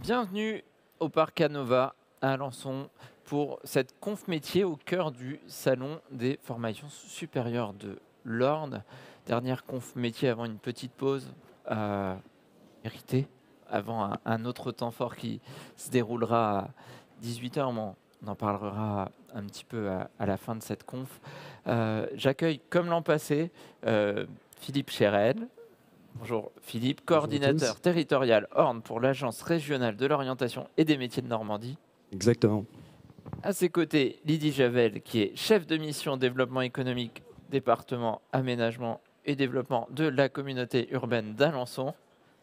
Bienvenue au Parc Canova à Alençon pour cette conf métier au cœur du Salon des formations supérieures de l'Orne. Dernière conf métier avant une petite pause méritée, avant un autre temps fort qui se déroulera à 18 h. On en parlera un petit peu à la fin de cette conf. J'accueille, comme l'an passé, Philippe Chérel. Bonjour Philippe, coordinateur territorial Orne pour l'Agence régionale de l'orientation et des métiers de Normandie. Exactement. À ses côtés, Lydie Javel, qui est chef de mission développement économique, département aménagement et développement de la communauté urbaine d'Alençon.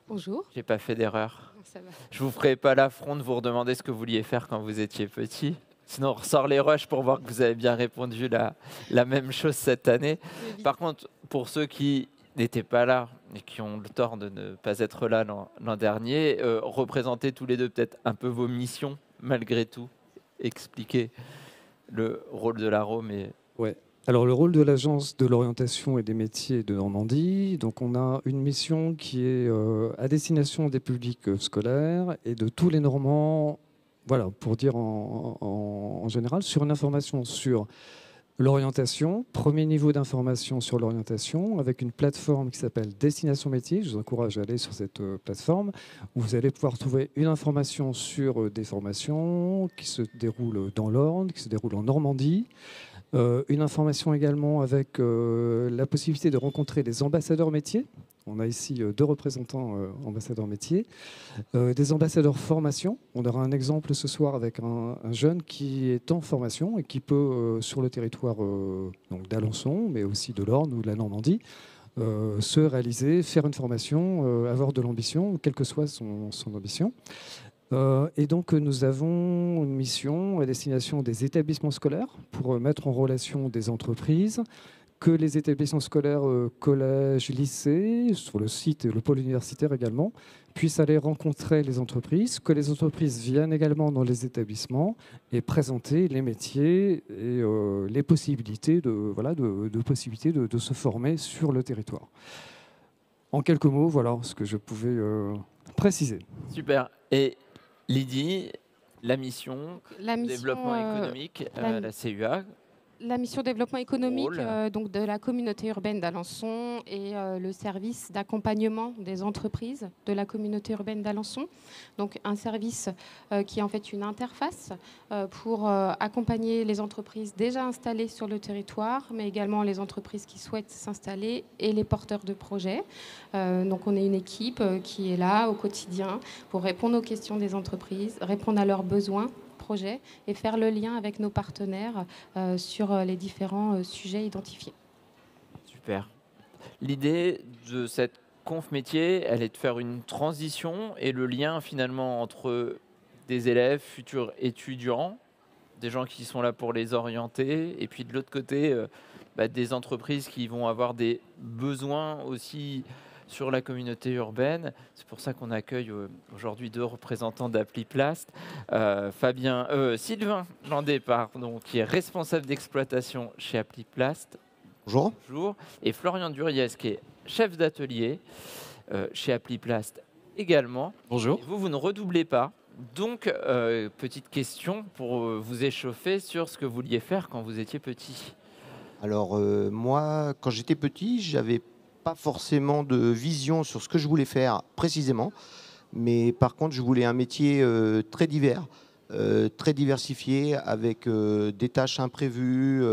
Bonjour. J'ai pas fait d'erreur. Ça va. Je vous ferai pas l'affront de vous redemander ce que vous vouliez faire quand vous étiez petit. Sinon, on ressort les rushs pour voir que vous avez bien répondu la même chose cette année. Oui. Par contre, pour ceux qui n'étaient pas là et qui ont le tort de ne pas être là l'an dernier, représentez tous les deux peut-être un peu vos missions, malgré tout. Expliquez le rôle de l'AROM. Ouais. Alors, le rôle de l'Agence de l'orientation et des métiers de Normandie, donc on a une mission qui est à destination des publics scolaires et de tous les Normands, voilà, pour dire en général, sur une information sur l'orientation, premier niveau d'information sur l'orientation, avec une plateforme qui s'appelle Destination Métiers. Je vous encourage à aller sur cette plateforme, où vous allez pouvoir trouver une information sur des formations qui se déroulent dans l'Orne, qui se déroulent en Normandie. Une information également avec la possibilité de rencontrer des ambassadeurs métiers. On a ici deux représentants ambassadeurs métiers, des ambassadeurs formation. On aura un exemple ce soir avec un jeune qui est en formation et qui peut, sur le territoire donc d'Alençon, mais aussi de l'Orne ou de la Normandie, se réaliser, faire une formation, avoir de l'ambition, quelle que soit son ambition. Et donc nous avons une mission à destination des établissements scolaires pour mettre en relation des entreprises, que les établissements scolaires, collèges, lycées, sur le site et le pôle universitaire également, puissent aller rencontrer les entreprises, que les entreprises viennent également dans les établissements et présenter les métiers et les possibilités possibilités de se former sur le territoire. En quelques mots, voilà ce que je pouvais préciser. Super. Et Lydie, la mission développement économique, la CUA. La mission développement économique donc de la communauté urbaine d'Alençon et le service d'accompagnement des entreprises de la communauté urbaine d'Alençon. Donc un service qui est en fait une interface pour accompagner les entreprises déjà installées sur le territoire, mais également les entreprises qui souhaitent s'installer et les porteurs de projets. Donc on est une équipe qui est là au quotidien pour répondre aux questions des entreprises, répondre à leurs besoins projet et faire le lien avec nos partenaires sur les différents sujets identifiés. Super. L'idée de cette conf métier, elle est de faire une transition et le lien finalement entre des élèves, futurs étudiants, des gens qui sont là pour les orienter, et puis de l'autre côté, des entreprises qui vont avoir des besoins aussi sur la communauté urbaine. C'est pour ça qu'on accueille aujourd'hui deux représentants d'Appliplast. Sylvain Landé, qui est responsable d'exploitation chez Appliplast. Bonjour. Bonjour. Et Florian Duriez, qui est chef d'atelier chez Appliplast également. Bonjour. Et vous ne redoublez pas. Donc, petite question pour vous échauffer sur ce que vous vouliez faire quand vous étiez petit. Alors, moi, quand j'étais petit, j'avais pas forcément de vision sur ce que je voulais faire précisément, mais par contre, je voulais un métier très divers, très diversifié, avec des tâches imprévues,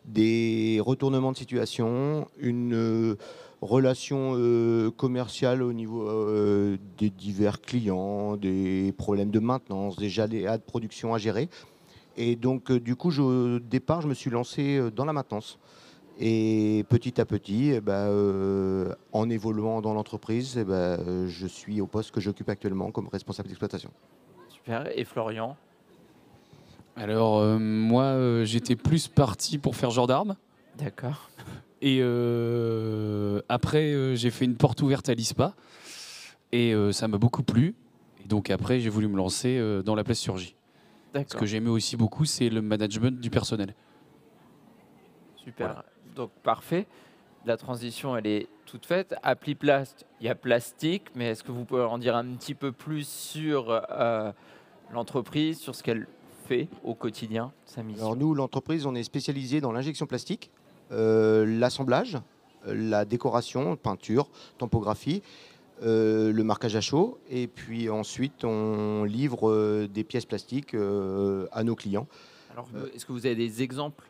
des retournements de situation, une relation commerciale au niveau des divers clients, des problèmes de maintenance, des aléas de production à gérer. Et donc, du coup, au départ, je me suis lancé dans la maintenance. Et petit à petit, en évoluant dans l'entreprise, je suis au poste que j'occupe actuellement comme responsable d'exploitation. Super. Et Florian? Alors, moi, j'étais plus parti pour faire gendarme. D'accord. Et après, j'ai fait une porte ouverte à l'ISPA. Et ça m'a beaucoup plu. Et donc après, j'ai voulu me lancer dans la plasturgie. Ce que j'aimais aussi beaucoup, c'est le management du personnel. Super. Voilà. Donc, parfait. la transition, elle est toute faite. Appliplast, il y a plastique, mais est-ce que vous pouvez en dire un petit peu plus sur l'entreprise, sur ce qu'elle fait au quotidien, sa mission? Alors nous, l'entreprise, on est spécialisé dans l'injection plastique, l'assemblage, la décoration, peinture, tampographie, le marquage à chaud, et puis ensuite on livre des pièces plastiques à nos clients. Alors, est-ce que vous avez des exemples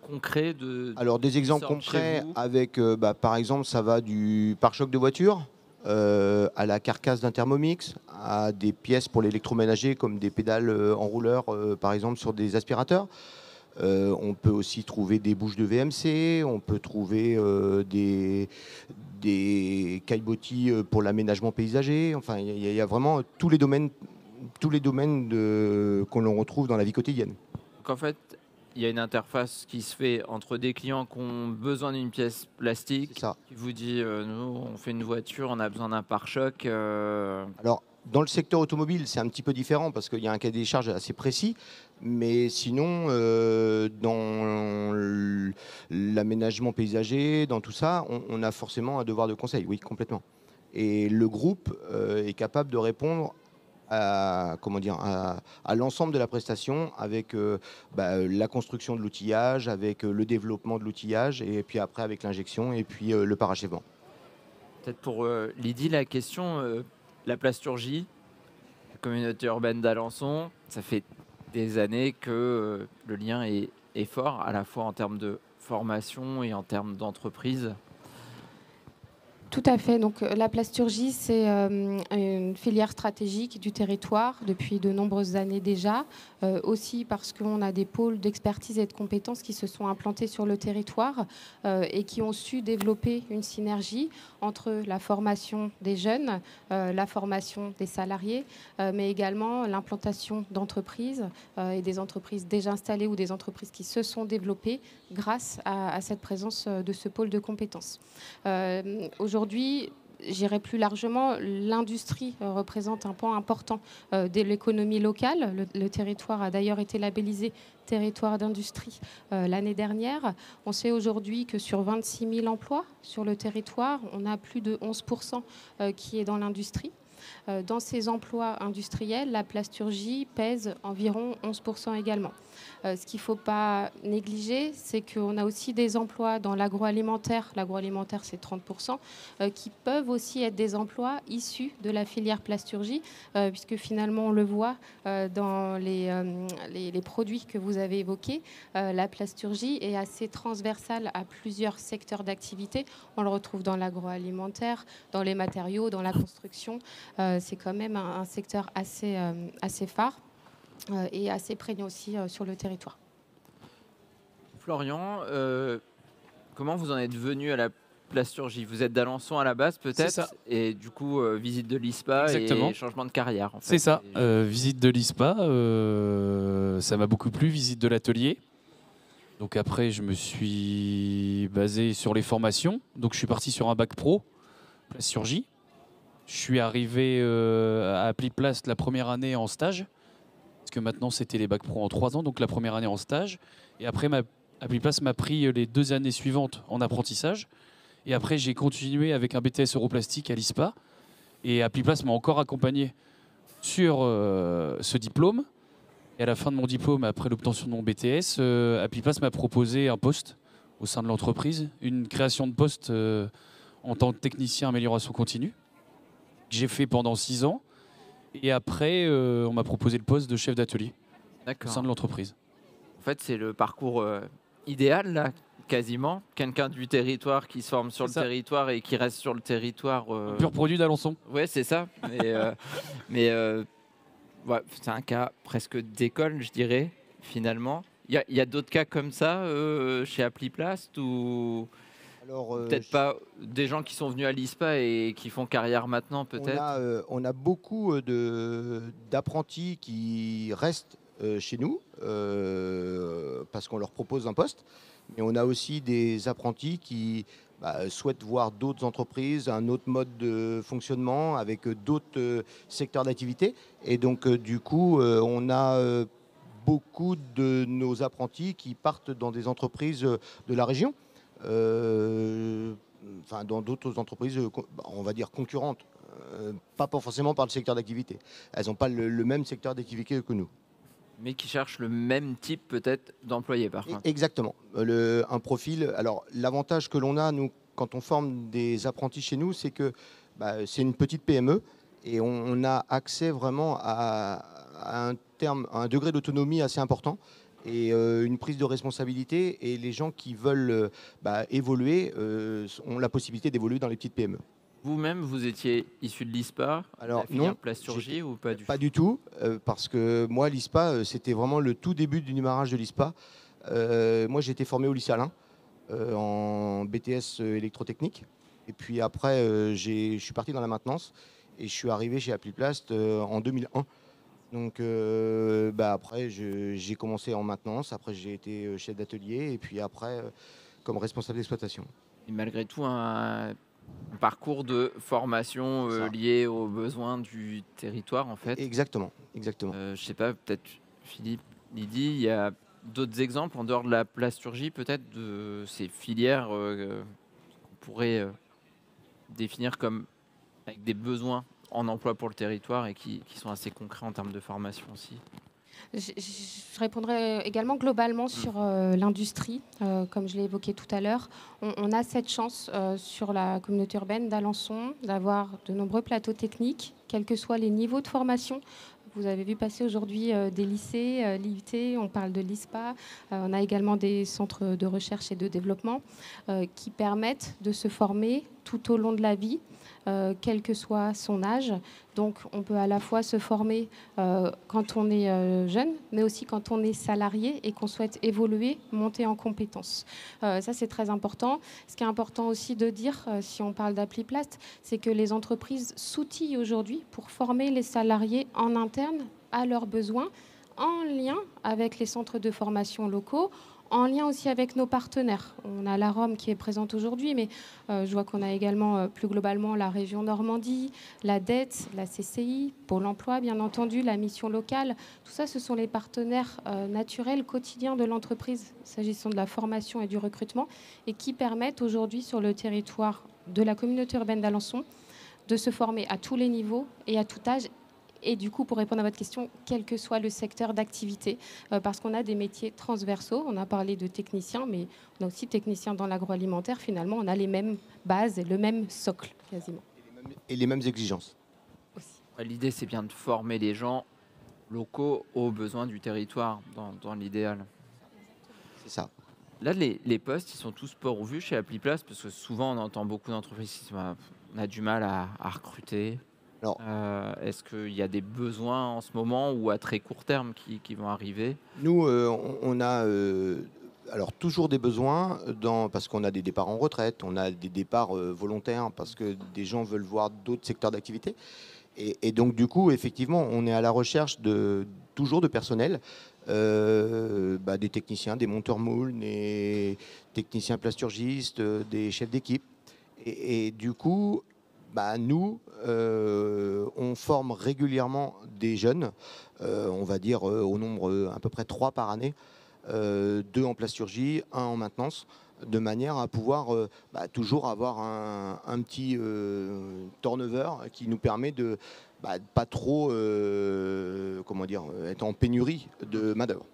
concrets Alors des exemples concrets avec, par exemple, ça va du pare-choc de voiture à la carcasse d'un Thermomix, à des pièces pour l'électroménager comme des pédales enrouleurs, par exemple sur des aspirateurs. On peut aussi trouver des bouches de VMC, on peut trouver des caillebotis pour l'aménagement paysager. Enfin, il y a vraiment tous les domaines qu'on l'on retrouve dans la vie quotidienne. Donc en fait, il y a une interface qui se fait entre des clients qui ont besoin d'une pièce plastique, qui vous dit nous, on fait une voiture, on a besoin d'un pare-choc. Alors, dans le secteur automobile, c'est un petit peu différent parce qu'il y a un cahier des charges assez précis. Mais sinon, dans l'aménagement paysager, dans tout ça, on a forcément un devoir de conseil, oui, complètement. Et le groupe est capable de répondre à l'ensemble de la prestation avec la construction de l'outillage, avec le développement de l'outillage, et puis après avec l'injection et puis le parachèvement. Peut-être pour Lydie, la question, la plasturgie, la communauté urbaine d'Alençon, ça fait des années que le lien est fort, à la fois en termes de formation et en termes d'entreprise. Tout à fait. Donc, la plasturgie, c'est une filière stratégique du territoire depuis de nombreuses années déjà. Aussi parce qu'on a des pôles d'expertise et de compétences qui se sont implantés sur le territoire et qui ont su développer une synergie entre la formation des jeunes, la formation des salariés, mais également l'implantation d'entreprises et des entreprises déjà installées ou des entreprises qui se sont développées grâce à cette présence de ce pôle de compétences. Aujourd'hui, j'irai plus largement, l'industrie représente un point important de l'économie locale. Le territoire a d'ailleurs été labellisé territoire d'industrie l'année dernière. On sait aujourd'hui que sur 26 000 emplois sur le territoire, on a plus de 11% qui est dans l'industrie. Dans ces emplois industriels, la plasturgie pèse environ 11% également. Ce qu'il ne faut pas négliger, c'est qu'on a aussi des emplois dans l'agroalimentaire. L'agroalimentaire, c'est 30%, qui peuvent aussi être des emplois issus de la filière plasturgie, puisque finalement, on le voit dans les produits que vous avez évoqués. La plasturgie est assez transversale à plusieurs secteurs d'activité. On le retrouve dans l'agroalimentaire, dans les matériaux, dans la construction. C'est quand même un secteur assez phare et assez prégnant aussi sur le territoire. Florian, comment vous en êtes venu à la plasturgie? Vous êtes d'Alençon à la base peut-être, et du coup visite de l'ISPA. Exactement. Et changement de carrière. En fait. C'est ça, visite de l'ISPA, ça m'a beaucoup plu, visite de l'atelier. Donc après je me suis basé sur les formations, donc je suis parti sur un bac pro, plasturgie. Je suis arrivé à Appliplast la première année en stage, parce que maintenant c'était les bacs pro en 3 ans, donc la première année en stage. Et après, Appliplast m'a pris les 2 années suivantes en apprentissage. Et après, j'ai continué avec un BTS Europlastique à l'ISPA. Et Appliplast m'a encore accompagné sur ce diplôme. Et à la fin de mon diplôme, après l'obtention de mon BTS, Appliplast m'a proposé un poste au sein de l'entreprise, une création de poste en tant que technicien amélioration continue. J'ai fait pendant 6 ans. Et après, on m'a proposé le poste de chef d'atelier au sein de l'entreprise. En fait, c'est le parcours idéal, là, quasiment. Quelqu'un du territoire qui se forme sur le territoire et qui reste sur le territoire. Pur produit d'Alençon. Oui, c'est ça. Mais ouais, c'est un cas presque d'école, je dirais, finalement. Il y a d'autres cas comme ça chez Appliplast ou... peut-être pas des gens qui sont venus à l'ISPA et qui font carrière maintenant, peut-être. On a beaucoup d'apprentis qui restent chez nous parce qu'on leur propose un poste. Mais on a aussi des apprentis qui souhaitent voir d'autres entreprises, un autre mode de fonctionnement avec d'autres secteurs d'activité. Et donc, du coup, on a beaucoup de nos apprentis qui partent dans des entreprises de la région. dans d'autres entreprises, on va dire concurrentes, pas forcément par le secteur d'activité. Elles n'ont pas le même secteur d'activité que nous. Mais qui cherchent le même type peut-être d'employé par contre. Exactement. Un profil. Alors l'avantage que l'on a, nous, quand on forme des apprentis chez nous, c'est que c'est une petite PME et on a accès vraiment à un degré d'autonomie assez important et une prise de responsabilité. Et les gens qui veulent évoluer ont la possibilité d'évoluer dans les petites PME. Vous-même, vous étiez issu de l'ISPA, alors non, plasturgie ou pas du tout? Pas du tout, parce que moi, l'ISPA, c'était vraiment le tout début du démarrage de l'ISPA. Moi, j'ai été formé au lycée Alain, en BTS électrotechnique. Et puis après, je suis parti dans la maintenance et je suis arrivé chez Appliplast en 2001. Donc après, j'ai commencé en maintenance, après j'ai été chef d'atelier et puis après comme responsable d'exploitation. Et malgré tout, un parcours de formation lié aux besoins du territoire en fait. Exactement. Je sais pas, peut-être Philippe, Lydie, il y a d'autres exemples en dehors de la plasturgie peut-être de ces filières qu'on pourrait définir comme avec des besoins en emploi pour le territoire et qui sont assez concrets en termes de formation aussi. Je répondrai également globalement sur l'industrie. Comme je l'ai évoqué tout à l'heure, on a cette chance sur la communauté urbaine d'Alençon d'avoir de nombreux plateaux techniques, quels que soient les niveaux de formation. Vous avez vu passer aujourd'hui des lycées, l'IUT, on parle de l'ISPA. On a également des centres de recherche et de développement qui permettent de se former tout au long de la vie, quel que soit son âge. Donc on peut à la fois se former quand on est jeune, mais aussi quand on est salarié et qu'on souhaite évoluer, monter en compétences. Ça, c'est très important. Ce qui est important aussi de dire, si on parle d'Appliplast, c'est que les entreprises s'outillent aujourd'hui pour former les salariés en interne à leurs besoins, en lien avec les centres de formation locaux, en lien aussi avec nos partenaires. On a la ROM qui est présente aujourd'hui, mais je vois qu'on a également plus globalement la région Normandie, la DET, la CCI, Pôle emploi, bien entendu, la mission locale. Tout ça, ce sont les partenaires naturels quotidiens de l'entreprise, s'agissant de la formation et du recrutement, et qui permettent aujourd'hui sur le territoire de la communauté urbaine d'Alençon de se former à tous les niveaux et à tout âge. Et du coup, pour répondre à votre question, quel que soit le secteur d'activité, parce qu'on a des métiers transversaux, on a parlé de techniciens, mais on a aussi techniciens dans l'agroalimentaire, finalement, on a les mêmes bases et le même socle, quasiment. Et les mêmes exigences. L'idée, c'est bien de former les gens locaux aux besoins du territoire, dans l'idéal. C'est ça. Là, les postes, ils sont tous pourvus chez Appliplast, parce que souvent, on entend beaucoup d'entreprises qui disent on a du mal à recruter. Alors, est-ce qu'il y a des besoins en ce moment ou à très court terme qui vont arriver? Nous, on a alors toujours des besoins parce qu'on a des départs en retraite, on a des départs volontaires parce que des gens veulent voir d'autres secteurs d'activité. Et donc, du coup, effectivement, on est à la recherche toujours de personnel, des techniciens, des monteurs moules, des techniciens plasturgistes, des chefs d'équipe. Et du coup, nous, on forme régulièrement des jeunes, on va dire au nombre à peu près 3 par année, 2 en plasturgie, 1 en maintenance, de manière à pouvoir toujours avoir un petit turnover qui nous permet de pas trop être en pénurie de main-d'œuvre.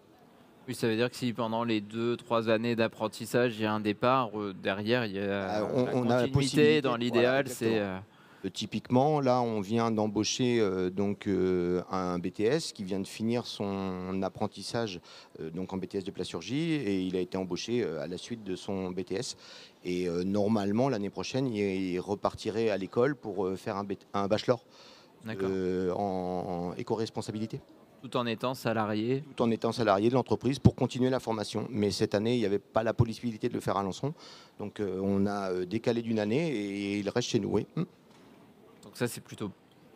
Oui, ça veut dire que si pendant les 2-3 années d'apprentissage, il y a un départ, derrière, il y a on la a la possibilité dans l'idéal. Voilà, typiquement, là, on vient d'embaucher un BTS qui vient de finir son apprentissage en BTS de plasturgie et il a été embauché à la suite de son BTS. Et normalement, l'année prochaine, il repartirait à l'école pour faire un bachelor en éco-responsabilité. Tout en étant salarié. Tout en étant salarié de l'entreprise pour continuer la formation. Mais cette année, il n'y avait pas la possibilité de le faire à Alençon. Donc on a décalé d'une année et il reste chez nous. Oui. Donc ça, c'est plutôt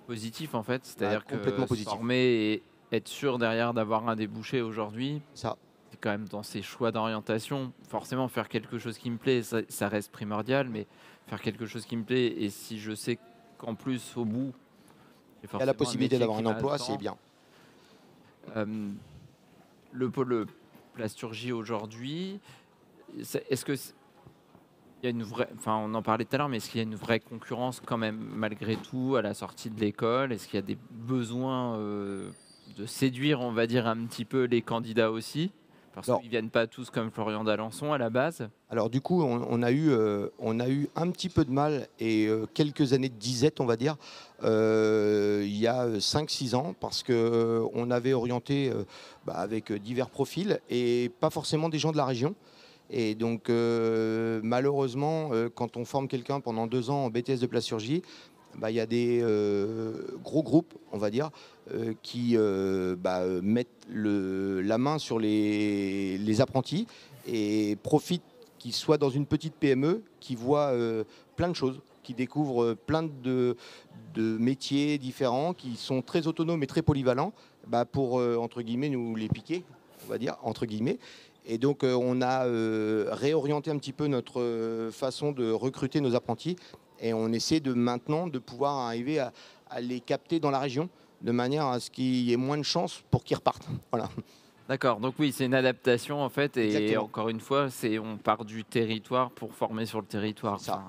positif en fait. C'est-à-dire que positif. Former et être sûr derrière d'avoir un débouché aujourd'hui, ça. C'est quand même dans ses choix d'orientation. Forcément, faire quelque chose qui me plaît, ça reste primordial. Mais faire quelque chose qui me plaît et si je sais qu'en plus, au bout, il y a la possibilité d'avoir un emploi, c'est bien. Le pôle plasturgie aujourd'hui, est-ce que Il y a une vraie, enfin, on en parlait tout à l'heure, mais est-ce qu'il y a une vraie concurrence quand même, malgré tout, à la sortie de l'école? Est-ce qu'il y a des besoins de séduire, on va dire, un petit peu les candidats aussi? Parce qu'ils ne viennent pas tous comme Florian d'Alençon à la base. Alors du coup, on a eu un petit peu de mal et quelques années de disette, on va dire, il y a 5-6 ans, parce qu'on avait orienté avec divers profils et pas forcément des gens de la région. Et donc, malheureusement, quand on forme quelqu'un pendant 2 ans en BTS de plasturgie, il y a des gros groupes, on va dire, qui mettent la main sur les apprentis et profitent qu'ils soient dans une petite PME, qui voient plein de choses, qui découvrent plein de métiers différents, qui sont très autonomes et très polyvalents, pour, entre guillemets, nous les piquer, on va dire, entre guillemets. Et donc, on a réorienté un petit peu notre façon de recruter nos apprentis. Et on essaie maintenant de pouvoir arriver à les capter dans la région, de manière à ce qu'il y ait moins de chances pour qu'ils repartent. Voilà. D'accord, donc oui, c'est une adaptation en fait. Et Exactement. encore une fois, on part du territoire pour former sur le territoire. C'est ça.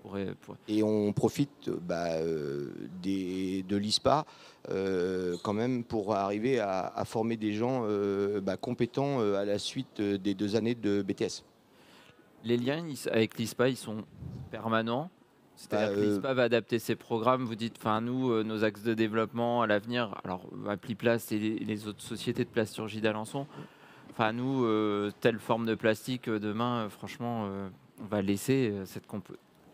Enfin, Et on profite de l'ISPA quand même pour arriver à former des gens compétents à la suite des 2 années de BTS. Les liens avec l'ISPA, ils sont permanents. C'est-à-dire que l'ISPA va adapter ses programmes. Vous dites, enfin nous, nos axes de développement à l'avenir, alors Appliplast et les autres sociétés de plasturgie d'Alençon, enfin nous, telle forme de plastique, demain, franchement, on va laisser cette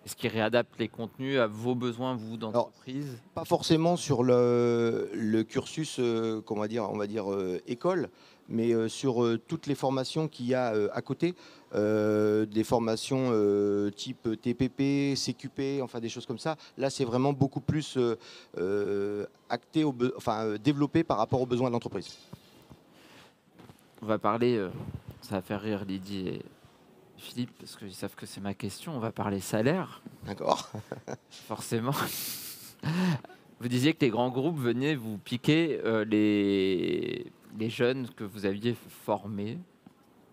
Est-ce qu'ils réadaptent les contenus à vos besoins, vous, d'entreprise? Pas forcément sur le cursus, on va dire école, mais sur toutes les formations qu'il y a à côté, des formations type TPP, CQP, enfin des choses comme ça. Là, c'est vraiment beaucoup plus acté, développé par rapport aux besoins de l'entreprise. On va parler, ça va faire rire Lydie et Philippe, parce qu'ils savent que c'est ma question, on va parler salaire. D'accord. Forcément. Vous disiez que les grands groupes venaient vous piquer les jeunes que vous aviez formés.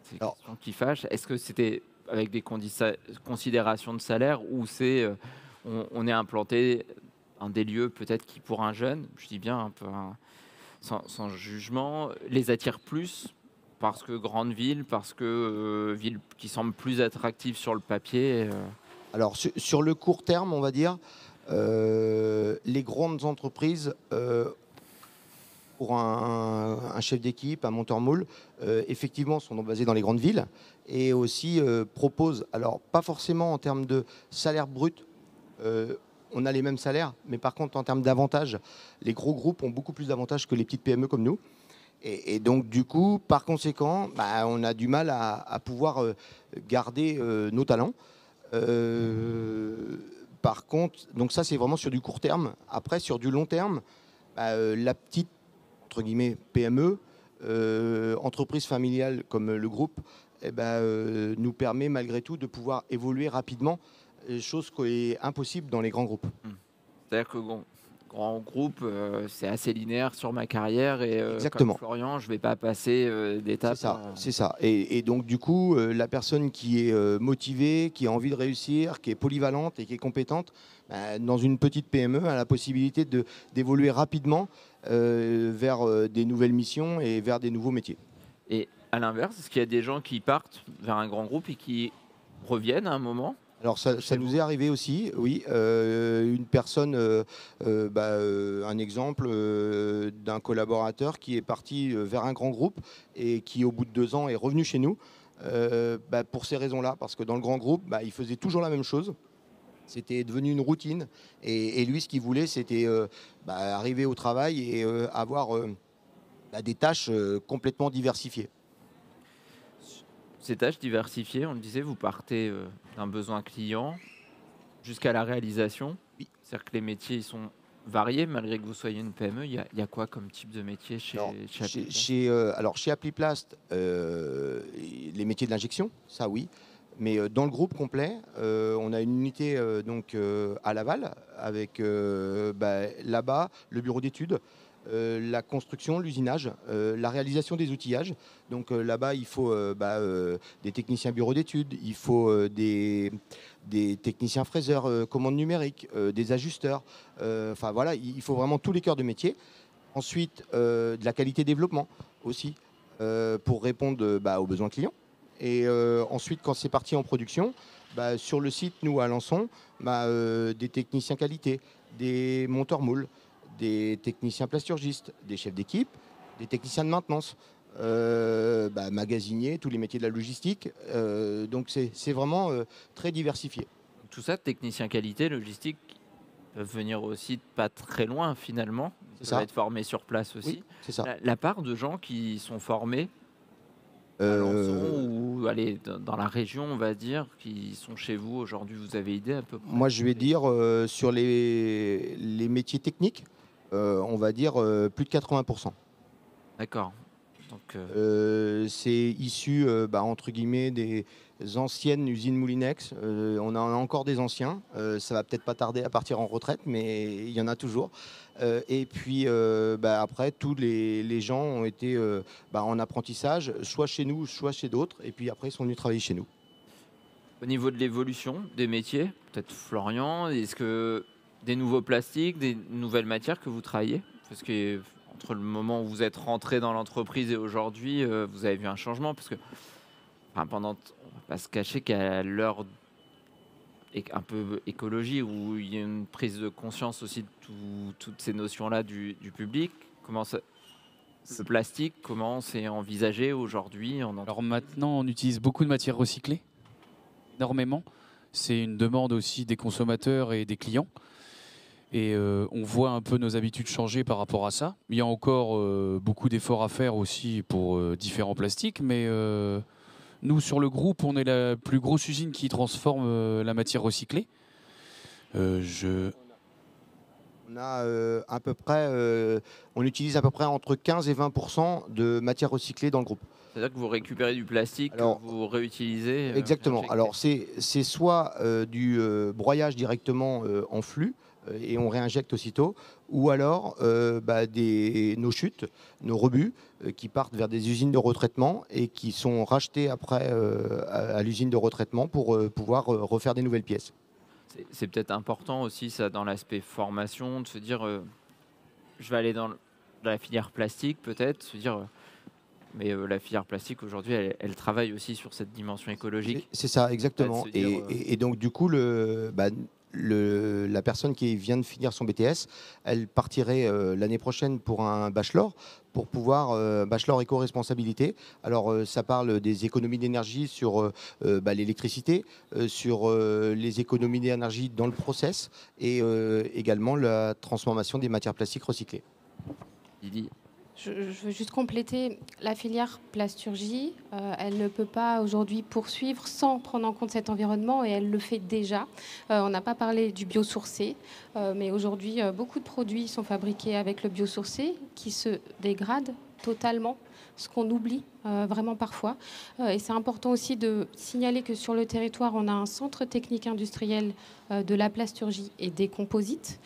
C'est une question qui fâche. Est-ce que c'était avec des considérations de salaire ou c'est on est implanté dans des lieux peut-être qui pour un jeune, je dis bien un peu sans jugement, les attire plus parce que grande ville, parce que ville qui semble plus attractive sur le papier. Alors sur le court terme, on va dire, les grandes entreprises, pour un chef d'équipe, un monteur moule, effectivement sont basées dans les grandes villes et aussi proposent, alors pas forcément en termes de salaire brut, on a les mêmes salaires, mais par contre en termes d'avantages, les gros groupes ont beaucoup plus d'avantages que les petites PME comme nous. Et donc du coup, par conséquent, on a du mal à pouvoir garder nos talents. Par contre, donc ça c'est vraiment sur du court terme. Après, sur du long terme, la petite entre guillemets PME, entreprise familiale comme le groupe, nous permet malgré tout de pouvoir évoluer rapidement, chose qui est impossible dans les grands groupes. C'est-à-dire que grand groupe, c'est assez linéaire sur ma carrière et Exactement. comme Florian, je ne vais pas passer d'étape. C'est ça. Et donc du coup, la personne qui est motivée, qui a envie de réussir, qui est polyvalente et qui est compétente, dans une petite PME, a la possibilité d'évoluer rapidement vers des nouvelles missions et vers des nouveaux métiers. Et à l'inverse, est-ce qu'il y a des gens qui partent vers un grand groupe et qui reviennent à un moment? Alors ça nous est arrivé aussi, oui. Une personne, un exemple d'un collaborateur qui est parti vers un grand groupe et qui au bout de 2 ans est revenu chez nous pour ces raisons-là, parce que dans le grand groupe, il faisait toujours la même chose. C'était devenu une routine et lui ce qu'il voulait c'était arriver au travail et avoir des tâches complètement diversifiées. Ces tâches diversifiées, on le disait, vous partez d'un besoin client jusqu'à la réalisation. Oui. C'est-à-dire que les métiers ils sont variés, malgré que vous soyez une PME. Il y a quoi comme type de métier chez Appliplast? Chez Appliplast, les métiers de l'injection, ça oui. Mais dans le groupe complet, on a une unité à Laval avec là-bas le bureau d'études, la construction, l'usinage, la réalisation des outillages. Donc là-bas, il faut des techniciens bureaux d'études, il faut des techniciens fraiseurs, commandes numériques, des ajusteurs. Enfin voilà, il faut vraiment tous les cœurs de métier. Ensuite, de la qualité développement aussi, pour répondre aux besoins clients. Et ensuite, quand c'est parti en production, sur le site, nous, à Alençon, des techniciens qualité, des monteurs moules, des techniciens plasturgistes, des chefs d'équipe, des techniciens de maintenance, magasiniers, tous les métiers de la logistique. Donc, c'est vraiment très diversifié. Tout ça, technicien qualité, logistique, peuvent venir aussi de pas très loin, finalement. Ils peuvent être formés sur place aussi. Oui, c'est ça. La part de gens qui sont formés à Alençon ou allez, dans la région, on va dire, qui sont chez vous aujourd'hui, vous avez idée à peu près? Moi, je vais dire, sur les métiers techniques, on va dire plus de 80%. D'accord. Donc, c'est issu, entre guillemets, des anciennes usines Moulinex. On en a encore des anciens. Ça va peut-être pas tarder à partir en retraite, mais il y en a toujours. Et puis, après, tous les gens ont été en apprentissage, soit chez nous, soit chez d'autres. Et puis après, ils sont venus travailler chez nous. au niveau de l'évolution des métiers, peut-être Florian, est-ce que des nouveaux plastiques, des nouvelles matières que vous travaillez? Parce que entre le moment où vous êtes rentré dans l'entreprise et aujourd'hui, vous avez vu un changement parce que on va pas se cacher qu'à l'heure un peu écologie où il y a une prise de conscience aussi de toutes ces notions-là du public, ce plastique, comment c'est envisagé aujourd'hui Alors maintenant, on utilise beaucoup de matières recyclées, énormément. C'est une demande aussi des consommateurs et des clients. Et on voit un peu nos habitudes changer par rapport à ça. Il y a encore beaucoup d'efforts à faire aussi pour différents plastiques, mais nous, sur le groupe, on est la plus grosse usine qui transforme la matière recyclée. On a à peu près, on utilise à peu près entre 15 et 20% de matière recyclée dans le groupe. C'est-à-dire que vous récupérez du plastique, que vous réutilisez. Exactement. Alors c'est soit du broyage directement en flux, et on réinjecte aussitôt, ou alors nos chutes, nos rebuts qui partent vers des usines de retraitement et qui sont rachetés après à l'usine de retraitement pour pouvoir refaire des nouvelles pièces. C'est peut-être important aussi ça dans l'aspect formation, de se dire je vais aller dans la filière plastique peut-être, se dire mais la filière plastique aujourd'hui elle travaille aussi sur cette dimension écologique. C'est ça, exactement. Et donc du coup la personne qui vient de finir son BTS, elle partirait l'année prochaine pour un bachelor, pour pouvoir, bachelor éco-responsabilité. Alors ça parle des économies d'énergie sur l'électricité, sur les économies d'énergie dans le process et également la transformation des matières plastiques recyclées. Didi. Je veux juste compléter, la filière plasturgie, elle ne peut pas aujourd'hui poursuivre sans prendre en compte cet environnement et elle le fait déjà. On n'a pas parlé du biosourcé, mais aujourd'hui, beaucoup de produits sont fabriqués avec le biosourcé qui se dégradent totalement, ce qu'on oublie vraiment parfois. Et c'est important aussi de signaler que sur le territoire, on a un centre technique industriel de la plasturgie et des composites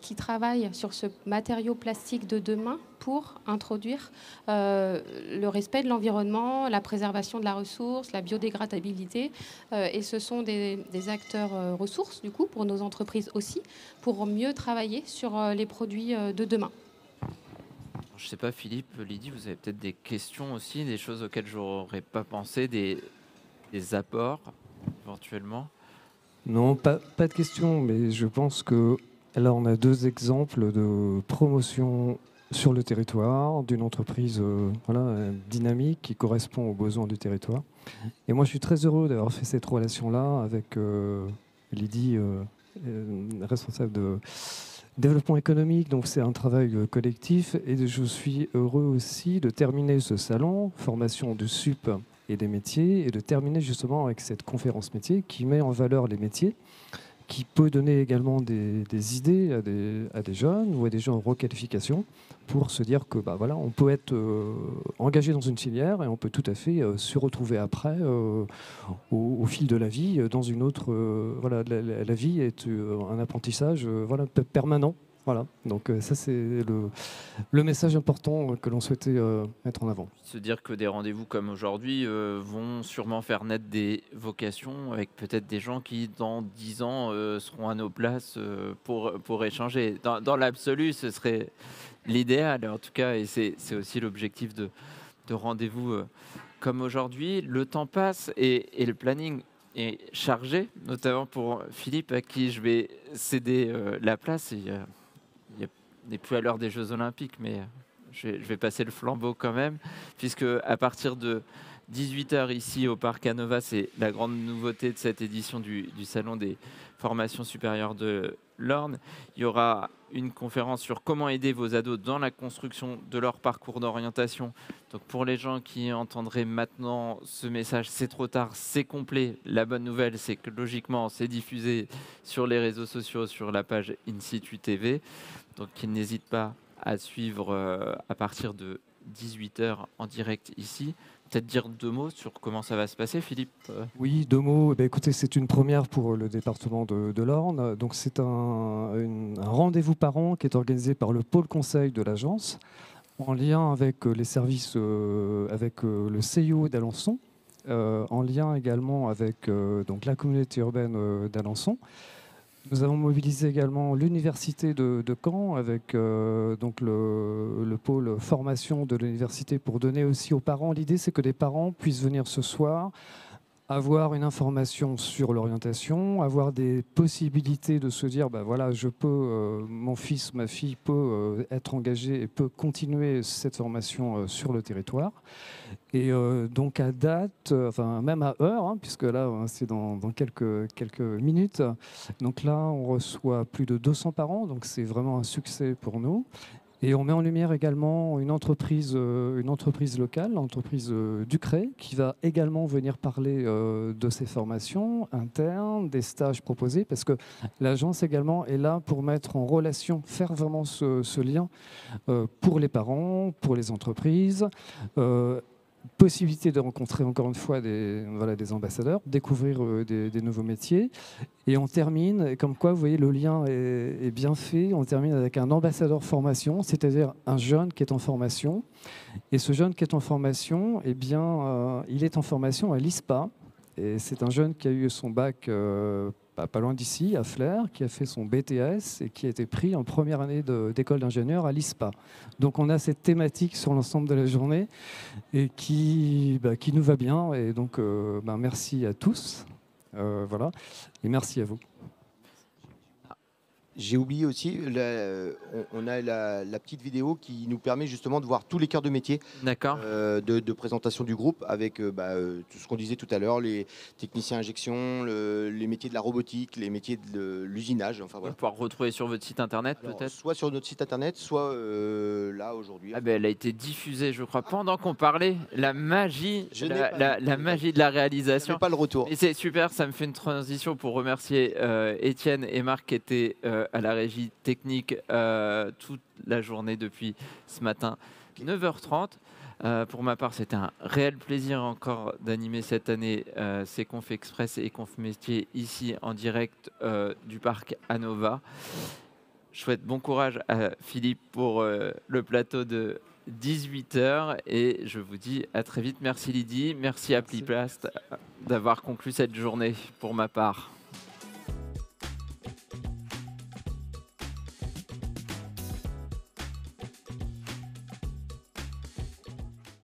qui travaille sur ce matériau plastique de demain pour introduire le respect de l'environnement, la préservation de la ressource, la biodégradabilité. Et ce sont des acteurs ressources, du coup, pour nos entreprises aussi, pour mieux travailler sur les produits de demain. Je ne sais pas, Philippe, Lydie, vous avez peut-être des questions aussi, des choses auxquelles je n'aurais pas pensé, des apports éventuellement? Non, pas de questions, mais je pense que là, on a deux exemples de promotion sur le territoire d'une entreprise dynamique qui correspond aux besoins du territoire. Et moi, je suis très heureux d'avoir fait cette relation-là avec Lydie, responsable de développement économique, donc c'est un travail collectif et je suis heureux aussi de terminer ce salon, formation du SUP et des métiers, et de terminer justement avec cette conférence métier qui met en valeur les métiers, qui peut donner également des idées à des jeunes ou à des gens en requalification pour se dire que on peut être engagé dans une filière et on peut tout à fait se retrouver après au fil de la vie dans une autre. La vie est un apprentissage permanent. Voilà, donc ça c'est le message important que l'on souhaitait mettre en avant. Se dire que des rendez-vous comme aujourd'hui vont sûrement faire naître des vocations avec peut-être des gens qui dans 10 ans seront à nos places pour échanger. Dans l'absolu, ce serait l'idéal en tout cas, et c'est aussi l'objectif de rendez-vous comme aujourd'hui. Le temps passe et le planning est chargé, notamment pour Philippe à qui je vais céder la place. On n'est plus à l'heure des Jeux Olympiques, mais je vais passer le flambeau quand même, puisque à partir de 18h ici au Parc Canova, c'est la grande nouveauté de cette édition du Salon des formations supérieures de l'Orne. Il y aura une conférence sur comment aider vos ados dans la construction de leur parcours d'orientation. Donc pour les gens qui entendraient maintenant ce message, c'est trop tard, c'est complet. La bonne nouvelle, c'est que logiquement, c'est diffusé sur les réseaux sociaux, sur la page InSitu TV. Donc qu'ils n'hésitent pas à suivre à partir de 18h en direct ici. Peut-être dire 2 mots sur comment ça va se passer, Philippe. Oui, 2 mots. Écoutez, c'est une première pour le département de l'Orne. Donc c'est un rendez-vous par an qui est organisé par le pôle conseil de l'agence en lien avec les services, avec le CIO d'Alençon, en lien également avec donc la communauté urbaine d'Alençon. Nous avons mobilisé également l'université de Caen avec donc le pôle formation de l'université pour donner aussi aux parents. L'idée, c'est que les parents puissent venir ce soir, avoir une information sur l'orientation, avoir des possibilités de se dire, bah voilà, mon fils, ma fille peut être engagé et peut continuer cette formation sur le territoire. Et donc à date, enfin même à heure, hein, puisque là c'est dans quelques minutes. Donc là, on reçoit plus de 200 parents, donc c'est vraiment un succès pour nous. Et on met en lumière également une entreprise locale, l'entreprise Ducré, qui va également venir parler de ces formations internes, des stages proposés, parce que l'agence également est là pour mettre en relation, faire vraiment ce lien pour les parents, pour les entreprises. Possibilité de rencontrer encore une fois des ambassadeurs, découvrir des nouveaux métiers. Et on termine, comme quoi, vous voyez, le lien est bien fait. On termine avec un ambassadeur formation, c'est-à-dire un jeune qui est en formation. Et ce jeune qui est en formation, eh bien, il est en formation à l'ISPA. Et c'est un jeune qui a eu son bac pas loin d'ici, à Flers, qui a fait son BTS et qui a été pris en première année d'école d'ingénieur à l'ISPA. Donc on a cette thématique sur l'ensemble de la journée et qui nous va bien. Et donc merci à tous. Voilà. Et merci à vous. J'ai oublié aussi, on a la petite vidéo qui nous permet justement de voir tous les cœurs de métier de présentation du groupe avec tout ce qu'on disait tout à l'heure, les techniciens injection, les métiers de la robotique, les métiers de l'usinage. Enfin, voilà. On va pouvoir retrouver sur votre site internet peut-être. Soit sur notre site internet, soit là aujourd'hui. Elle a été diffusée, je crois, pendant qu'on parlait. La magie, la magie de la réalisation. Je n'ai pas le retour. Et c'est super, ça me fait une transition pour remercier Étienne et Marc qui étaient à la régie technique toute la journée depuis ce matin, 9h30. Pour ma part, c'était un réel plaisir encore d'animer cette année ces Conf Express et Conf Métiers ici en direct du Parc Canova. Je souhaite bon courage à Philippe pour le plateau de 18h et je vous dis à très vite. Merci Lydie, merci à Pliplast d'avoir conclu cette journée pour ma part.